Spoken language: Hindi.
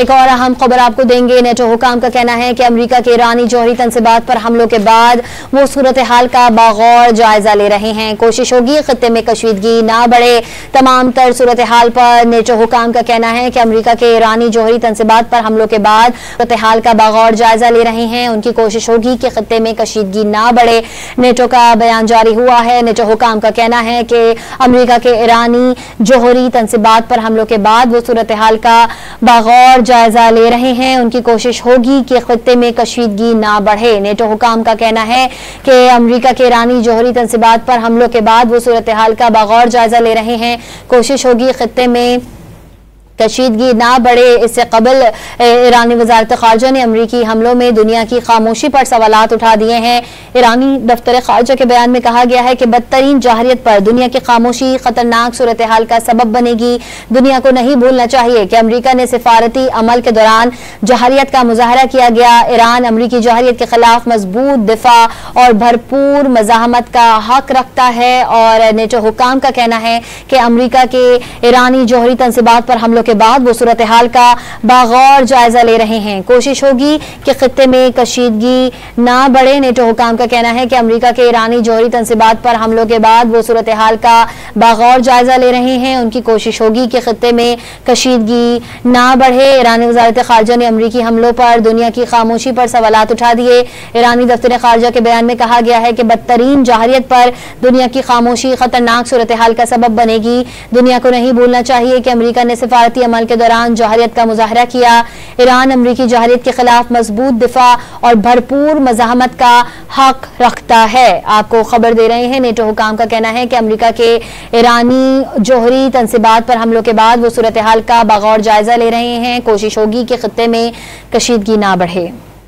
एक और अहम खबर आपको देंगे। नेटो हुकाम का कहना है कि अमेरिका के ईरानी जौहरी तंसीबात पर हमलों के बाद वो सूरत हाल का बागौर जायजा ले रहे हैं। कोशिश होगी खत्ते में कशीदगी ना बढ़े। तमाम तर सूरत हाल पर नेटो हुकाम का कहना है कि अमेरिका के ईरानी जौहरी तंसीबात पर हमलों के बाद सूरत हाल का बागौर जायजा ले रहे हैं। उनकी कोशिश होगी कि खत्ते में कशीदगी ना बढ़े। नेटो का बयान जारी हुआ है। नेटो हुकाम का कहना है कि अमेरिका के ईरानी जौहरी तंसीबात पर हमलों के बाद वो सूरत हाल का बागौर जायजा ले रहे हैं। उनकी कोशिश होगी कि खत्ते में कशीदगी ना बढ़े। नेटो हुकाम का कहना है कि अमेरिका के ईरानी जौहरी तंसीबात पर हमलों के बाद वो सूरत हाल का बागौर जायजा ले रहे हैं। कोशिश होगी खत्ते में कशीदगी ना बढ़े। इससे कबल ईरानी वजारत खारजा ने अमरीकी हमलों में दुनिया की खामोशी पर सवालात उठा दिए हैं। ईरानी दफ्तर खारजा के बयान में कहा गया है कि बदतरीन जाहिरियत पर दुनिया की खामोशी खतरनाक सूरत हाल का सबब बनेगी। दुनिया को नहीं भूलना चाहिए कि अमरीका ने सिफारती अमल के दौरान जाहिरियत का मुजाहरा किया गया। ईरान अमरीकी जाहिरियत के खिलाफ मजबूत दिफा और भरपूर मज़ाहमत का हक रखता है। और नेटो हुकाम का कहना है कि अमरीका के ईरानी जौहरी तंसीबात पर हमलों के बाद वो सूरत हाल का बागौर जायजा ले रहे हैं। कोशिश होगी कि खित्ते में कशीदगी ना बढ़े। नेटो हुकाम का कहना है कि अमेरिका के ईरानी जौहरी तंसीबात पर हमलों के बाद वो सूरत हाल का बागौर जायजा ले रहे हैं। उनकी कोशिश होगी कि खित्ते में कशीदगी ना बढ़े। ईरानी वजारत खारजा ने अमरीकी हमलों पर दुनिया की खामोशी पर सवालात उठा दिए। ईरानी दफ्तर खारजा के बयान में कहा गया है कि बदतरीन जाहिरियत पर दुनिया की खामोशी खतरनाक सूरत हाल का सबब बनेगी। दुनिया को नहीं भूलना चाहिए कि अमेरिका ने सिफारती अमल के दौरान जाहिरियत का मुजाहरा किया। ईरान अमरीकी जाहिरियत के खिलाफ मजबूत दिफा और भरपूर मज़ाहमत का हक रखता है। आपको खबर दे रहे हैं। नेटो हुकाम का कहना है कि अमेरिका के ईरानी जौहरी तंसीबात पर हमलों के बाद वो सूरत हाल का बागौर जायजा ले रहे हैं। कोशिश होगी कि खित्ते में कशीदगी ना बढ़े।